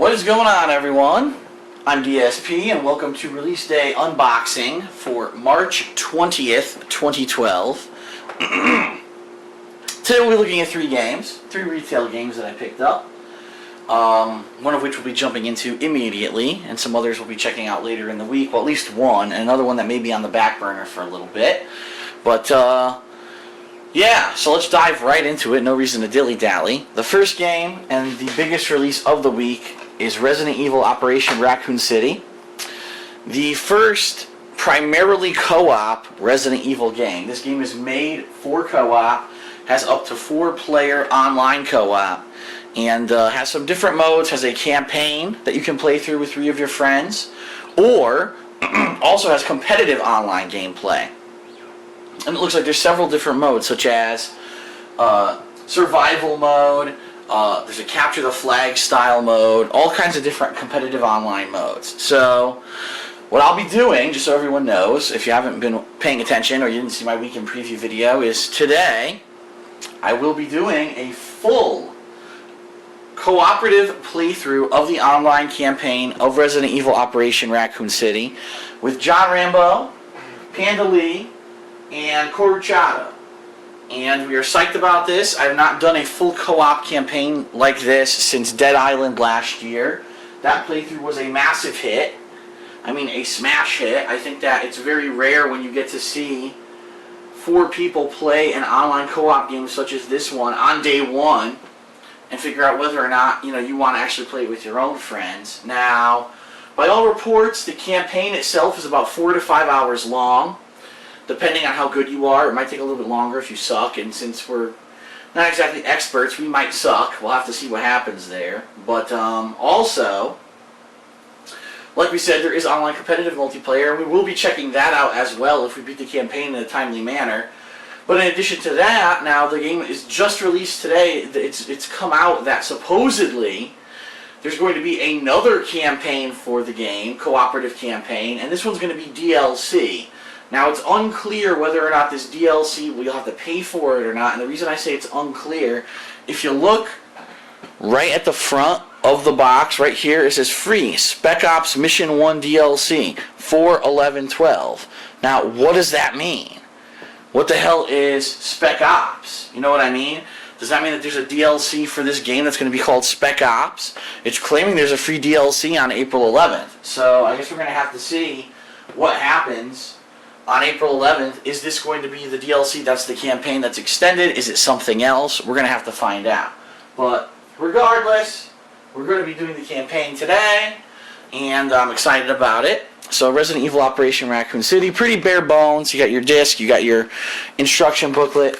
What is going on, everyone? I'm DSP, and welcome to Release Day Unboxing for March 20th, 2012. Today we'll be looking at three retail games that I picked up. One of which we'll be jumping into immediately, and some others we'll be checking out later in the week. Well, at least one, and another one that may be on the back burner for a little bit. But, yeah, so let's dive right into it. No reason to dilly-dally. The first game, and the biggest release of the week, is Resident Evil Operation Raccoon City. The first primarily co-op Resident Evil game. This game is made for co-op, has up to 4-player online co-op, and has some different modes, has a campaign that you can play through with 3 of your friends, or also has competitive online gameplay. And it looks like there's several different modes, such as survival mode, there's a capture the flag style mode, all kinds of different competitive online modes. So what I'll be doing, just so everyone knows, if you haven't been paying attention or you didn't see my weekend preview video, is today I will be doing a full cooperative playthrough of the online campaign of Resident Evil Operation Raccoon City with John Rambo, Panda Lee, and Coruchado. And we are psyched about this. I have not done a full co-op campaign like this since Dead Island last year. That playthrough was a massive hit. I mean, a smash hit. I think that it's very rare when you get to see 4 people play an online co-op game such as this one on day 1 and figure out whether or not, you want to actually play it with your own friends. Now, by all reports, the campaign itself is about 4 to 5 hours long. Depending on how good you are, it might take a little bit longer if you suck, and since we're not exactly experts, we might suck. We'll have to see what happens there. But also, like we said, there is online competitive multiplayer, and we will be checking that out as well if we beat the campaign in a timely manner. But in addition to that, now the game is just released today. It's come out that supposedly there's going to be another campaign for the game, cooperative campaign, and this one's going to be DLC. Now, it's unclear whether or not this DLC, you'll have to pay for it or not, and the reason I say it's unclear, if you look right at the front of the box, right here, it says free, Spec Ops Mission 1 DLC, 4/11/12. Now, what does that mean? What the hell is Spec Ops? You know what I mean? Does that mean that there's a DLC for this game that's going to be called Spec Ops? It's claiming there's a free DLC on April 11th, so I guess we're going to have to see what happens on April 11th. Is this going to be the DLC that's the campaign that's extended? Is it something else? We're going to have to find out. But regardless, we're going to be doing the campaign today, and I'm excited about it. So Resident Evil Operation Raccoon City, pretty bare bones. You got your disc, you got your instruction booklet.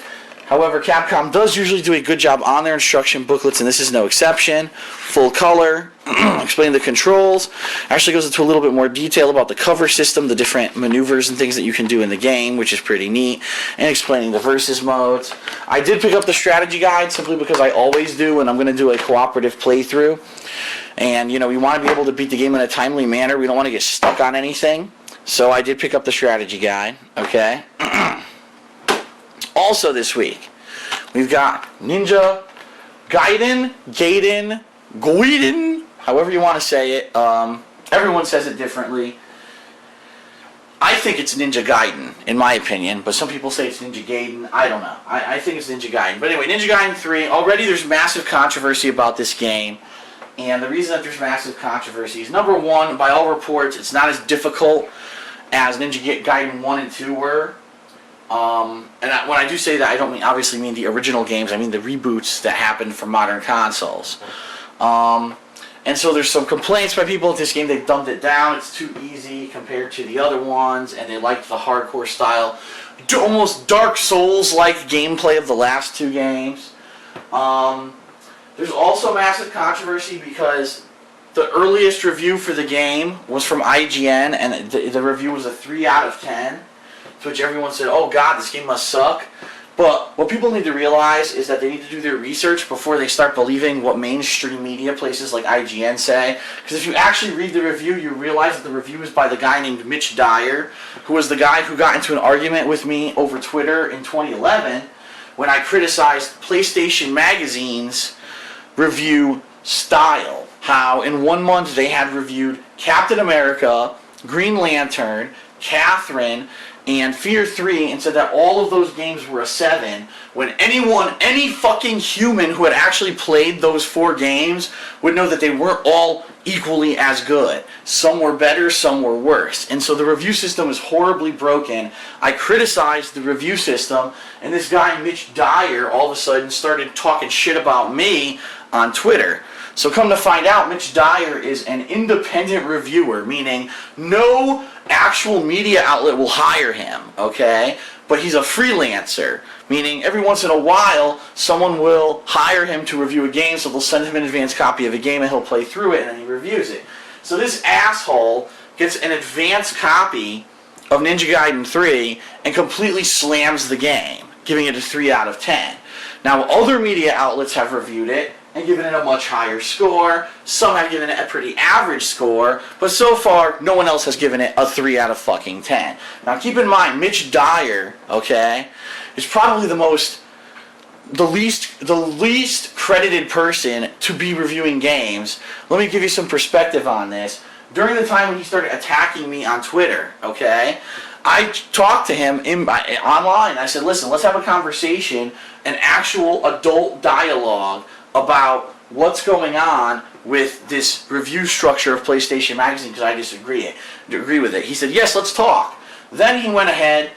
However, Capcom does usually do a good job on their instruction booklets, and this is no exception. Full color, explaining the controls. Actually goes into a little bit more detail about the cover system, the different maneuvers and things that you can do in the game, which is pretty neat, and explaining the versus modes. I did pick up the strategy guide simply because I always do when I'm going to do a cooperative playthrough. And, we want to be able to beat the game in a timely manner. We don't want to get stuck on anything. So I did pick up the strategy guide, okay? Also this week, we've got Ninja Gaiden, however you want to say it. Everyone says it differently. I think it's Ninja Gaiden, in my opinion, but some people say it's Ninja Gaiden. I don't know. I think it's Ninja Gaiden. But anyway, Ninja Gaiden 3, already there's massive controversy about this game. And the reason that there's massive controversy is, number one, by all reports, it's not as difficult as Ninja Gaiden 1 and 2 were. And when I do say that, I don't obviously mean the original games. I mean the reboots that happened for modern consoles. And so there's some complaints by people at this game. They've dumbed it down. It's too easy compared to the other ones, and they like the hardcore style, almost Dark Souls-like gameplay of the last 2 games. There's also massive controversy because the earliest review for the game was from IGN, and the review was a 3 out of 10. To which everyone said, oh god, this game must suck. But what people need to realize is that they need to do their research before they start believing what mainstream media places like IGN say. Because if you actually read the review, you realize that the review is by the guy named Mitch Dyer, who was the guy who got into an argument with me over Twitter in 2011 when I criticized PlayStation Magazine's review style. How in 1 month they had reviewed Captain America, Green Lantern, Catherine, and Fear 3, and said that all of those games were a 7, when any fucking human who had actually played those 4 games would know that they weren't all equally as good. Some were better, some were worse. And so the review system is horribly broken. I criticized the review system, and this guy, Mitch Dyer, all of a sudden started talking shit about me on Twitter. So come to find out, Mitch Dyer is an independent reviewer, meaning no actual media outlet will hire him, okay? But he's a freelancer, meaning every once in a while, someone will hire him to review a game, so they'll send him an advance copy of a game and he'll play through it and then he reviews it. So this asshole gets an advance copy of Ninja Gaiden 3 and completely slams the game, giving it a 3 out of 10. Now, other media outlets have reviewed it and given it a much higher score. Some have given it a pretty average score, but so far, no one else has given it a 3 out of fucking 10. Now, keep in mind, Mitch Dyer, okay, is probably the least credited person to be reviewing games. Let me give you some perspective on this. During the time when he started attacking me on Twitter, okay, I talked to him online. I said, listen, let's have a conversation, an actual adult dialogue about what's going on with this review structure of PlayStation Magazine, because I disagree with it. He said, yes, let's talk. Then he went ahead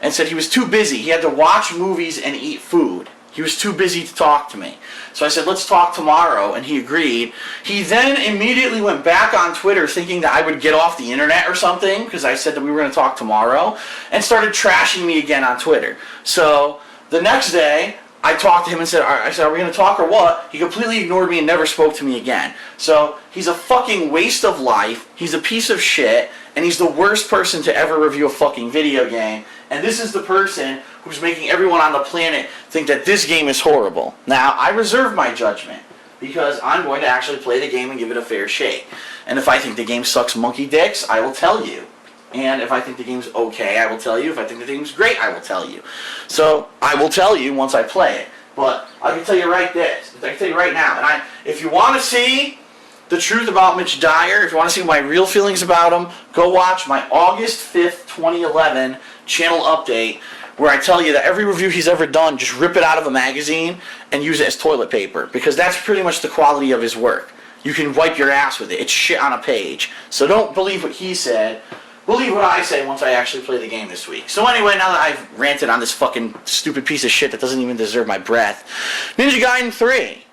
and said he was too busy. He had to watch movies and eat food. He was too busy to talk to me. So I said, let's talk tomorrow, and he agreed. He then immediately went back on Twitter thinking that I would get off the internet or something, because I said that we were going to talk tomorrow, and started trashing me again on Twitter. So the next day, I talked to him and said, are we going to talk or what? He completely ignored me and never spoke to me again. So he's a fucking waste of life, he's a piece of shit, and he's the worst person to ever review a fucking video game. And this is the person who's making everyone on the planet think that this game is horrible. Now, I reserve my judgment, because I'm going to actually play the game and give it a fair shake. And if I think the game sucks monkey dicks, I will tell you. And if I think the game's okay, I will tell you. If I think the game's great, I will tell you. So, I will tell you once I play it. But I can tell you I can tell you right now. And if you want to see the truth about Mitch Dyer, if you want to see my real feelings about him, go watch my August 5th, 2011 channel update, where I tell you that every review he's ever done, just rip it out of a magazine and use it as toilet paper, because that's pretty much the quality of his work. You can wipe your ass with it. It's shit on a page. So don't believe what he said. Believe what I say once I actually play the game this week. So anyway, now that I've ranted on this fucking stupid piece of shit that doesn't even deserve my breath, Ninja Gaiden 3.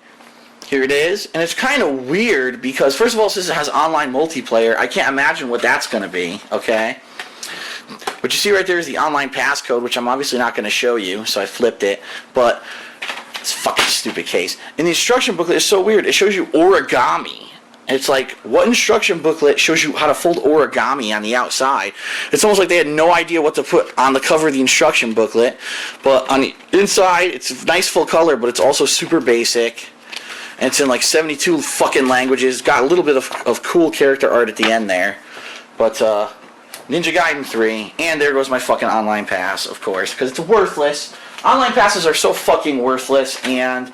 Here it is, and it's kind of weird because, first of all, since it has online multiplayer, I can't imagine what that's going to be, okay? What you see right there is the online passcode, which I'm obviously not going to show you, so I flipped it, but it's a fucking stupid case. And the instruction booklet is so weird. It shows you origami. It's like, what instruction booklet shows you how to fold origami on the outside? It's almost like they had no idea what to put on the cover of the instruction booklet, but on the inside, it's nice full color, but it's also super basic. And it's in like 72 fucking languages. Got a little bit of cool character art at the end there. But, Ninja Gaiden 3, and there goes my fucking online pass, of course, because it's worthless. Online passes are so fucking worthless, and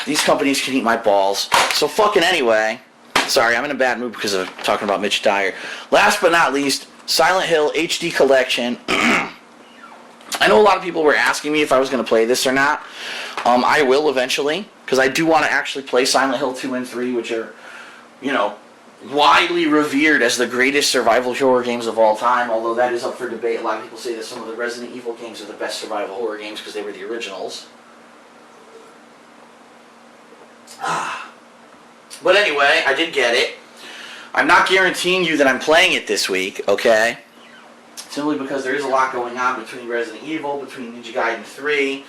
these companies can eat my balls. So fucking anyway, sorry, I'm in a bad mood because of talking about Mitch Dyer. Last but not least, Silent Hill HD Collection. I know a lot of people were asking me if I was going to play this or not. I will eventually, because I do want to actually play Silent Hill 2 and 3, which are, you know, widely revered as the greatest survival horror games of all time, although that is up for debate. A lot of people say that some of the Resident Evil games are the best survival horror games because they were the originals. But anyway, I did get it. I'm not guaranteeing you that I'm playing it this week, okay? Simply because there is a lot going on between Resident Evil, between Ninja Gaiden 3.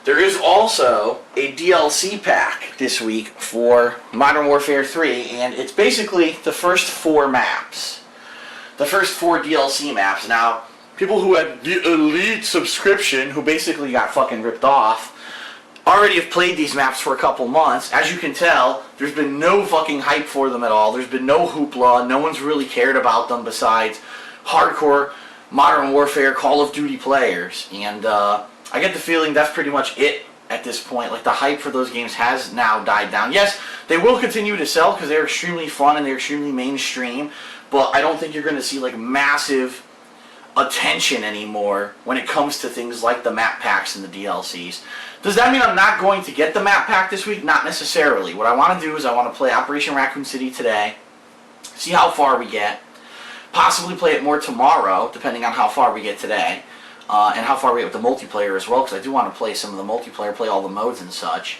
There is also a DLC pack this week for Modern Warfare 3, and it's basically the first 4 maps. The first 4 DLC maps. Now, people who had the Elite subscription, who basically got fucking ripped off, already have played these maps for a couple months. As you can tell, there's been no fucking hype for them at all. There's been no hoopla. No one's really cared about them besides hardcore Modern Warfare Call of Duty players. And I get the feeling that's pretty much it at this point. Like, the hype for those games has now died down. Yes, they will continue to sell because they're extremely fun and they're extremely mainstream, but I don't think you're going to see, like, massive attention anymore when it comes to things like the map packs and the DLCs. Does that mean I'm not going to get the map pack this week? Not necessarily. What I want to do is I want to play Operation Raccoon City today, see how far we get, possibly play it more tomorrow, depending on how far we get today, and how far we get with the multiplayer as well, because I do want to play some of the multiplayer, play all the modes and such.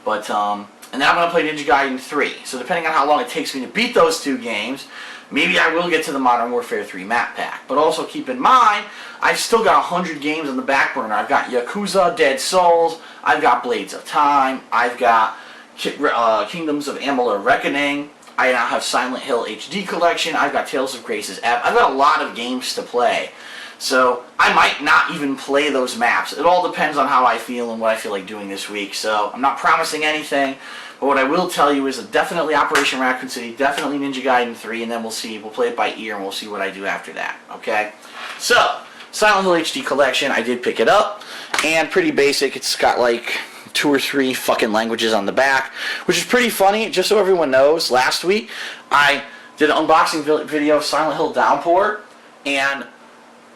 But, and then I'm going to play Ninja Gaiden 3. So depending on how long it takes me to beat those two games, maybe I will get to the Modern Warfare 3 map pack. But also keep in mind, I've still got 100 games on the back burner. I've got Yakuza, Dead Souls, I've got Blades of Time, I've got Kingdoms of Amalur Reckoning, I now have Silent Hill HD Collection, I've got Tales of Grace's F. I've got a lot of games to play. So I might not even play those maps. It all depends on how I feel and what I feel like doing this week. So I'm not promising anything. But what I will tell you is that definitely Operation Raccoon City, definitely Ninja Gaiden 3, and then we'll see. We'll play it by ear, and we'll see what I do after that, okay? So, Silent Hill HD Collection, I did pick it up, and pretty basic. It's got like 2 or 3 fucking languages on the back, which is pretty funny. Just so everyone knows, last week I did an unboxing video of Silent Hill Downpour, and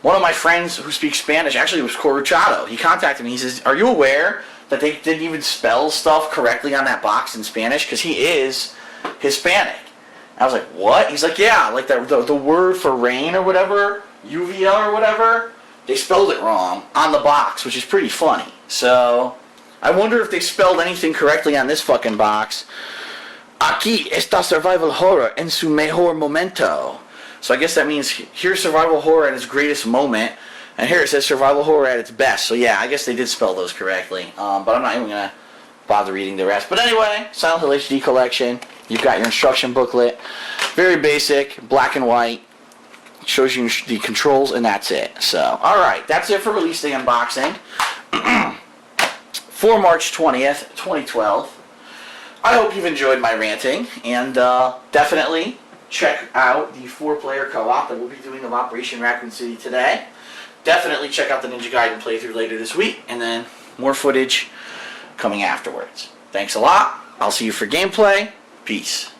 one of my friends who speaks Spanish, actually it was Coruchado, he contacted me. He says, "Are you aware that they didn't even spell stuff correctly on that box in Spanish?" Because he is Hispanic. I was like, what? He's like, yeah, like the word for rain or whatever, UVL or whatever, they spelled it wrong on the box, which is pretty funny. So, I wonder if they spelled anything correctly on this fucking box. Aquí está survival horror en su mejor momento. So I guess that means here's survival horror at its greatest moment, and here it says survival horror at its best. So yeah, I guess they did spell those correctly. But I'm not even going to bother reading the rest. But anyway, Silent Hill HD Collection. You've got your instruction booklet. Very basic, black and white. Shows you the controls, and that's it. So, alright, that's it for release day unboxing. For March 20th, 2012. I hope you've enjoyed my ranting, and definitely check out the 4-player co-op that we'll be doing of Operation Raccoon City today. Definitely check out the Ninja Gaiden playthrough later this week, and then more footage coming afterwards. Thanks a lot. I'll see you for gameplay. Peace.